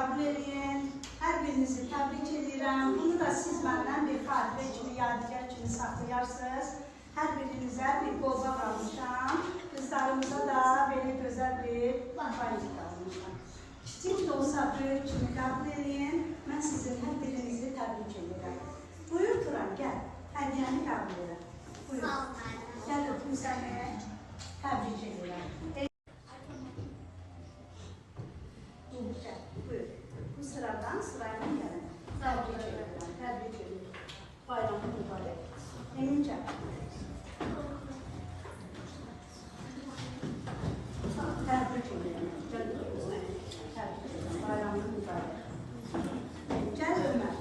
qəbul edin. Hər birinizi təbrik edirəm. Bunu da siz məndən bir xatirə kimi, yadigar kimi saxlayarsınız. Hər birinizə bir qolbaq almışam. Qızlarımıza da belə gözəl bir validik almışam. Kiçik də olsa böyük kimi qəbul edin. Mən sizin hər birinizi təbrik edirəm. Buyur Turan, gəl. Hədiyyəni qəbul edin. Buyur. Gəl öpüm səni. Təbrik edirəm. Buyur. Bu sıradan sırayla gəlin. Təbrik edirəm. Təbrik edirəm. Bayramı mübarək. Emincə. Təbrik edirəm. Təbrik edirəm. Bayramı mübarək. Gəl Ömər.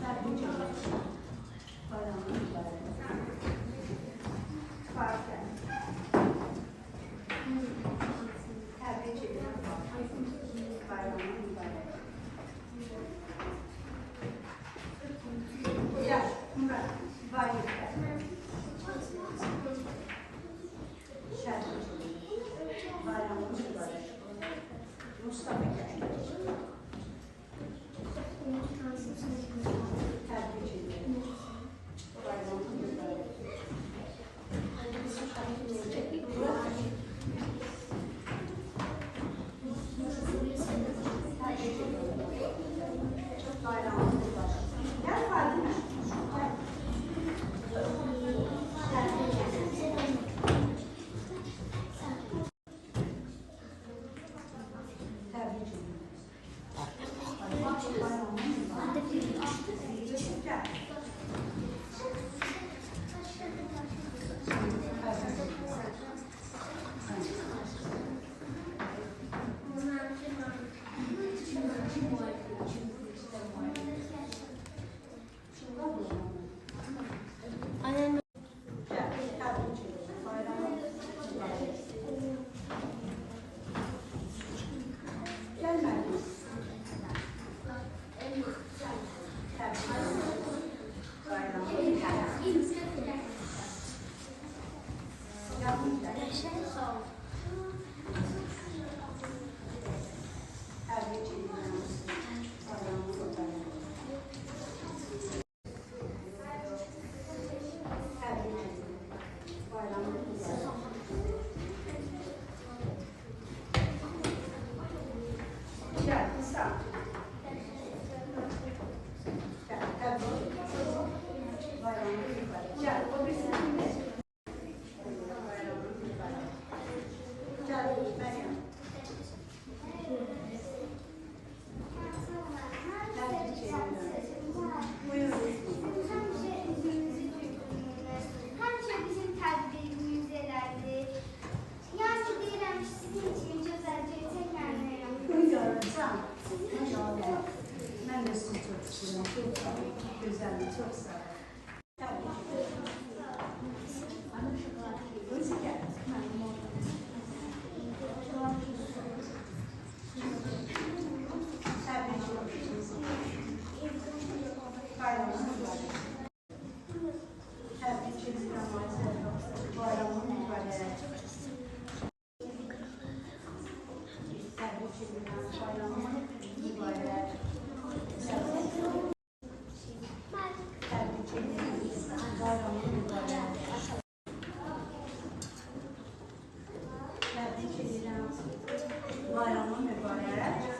Təbrik edirəm. Bayramı mübarək. Farkən. Təbrik edirəm. Bayramı mübarək. Gəl, Murat, Vahid gəl. Təbrik edirəm. Bayramı mübarək. Mustafa gəl. Təbrik edirəm. Bayramı mübarək. Ben de sizi çok seviyorum. Çok sağ olun. Güzel, çok sağ olun. Bayramı mübarek.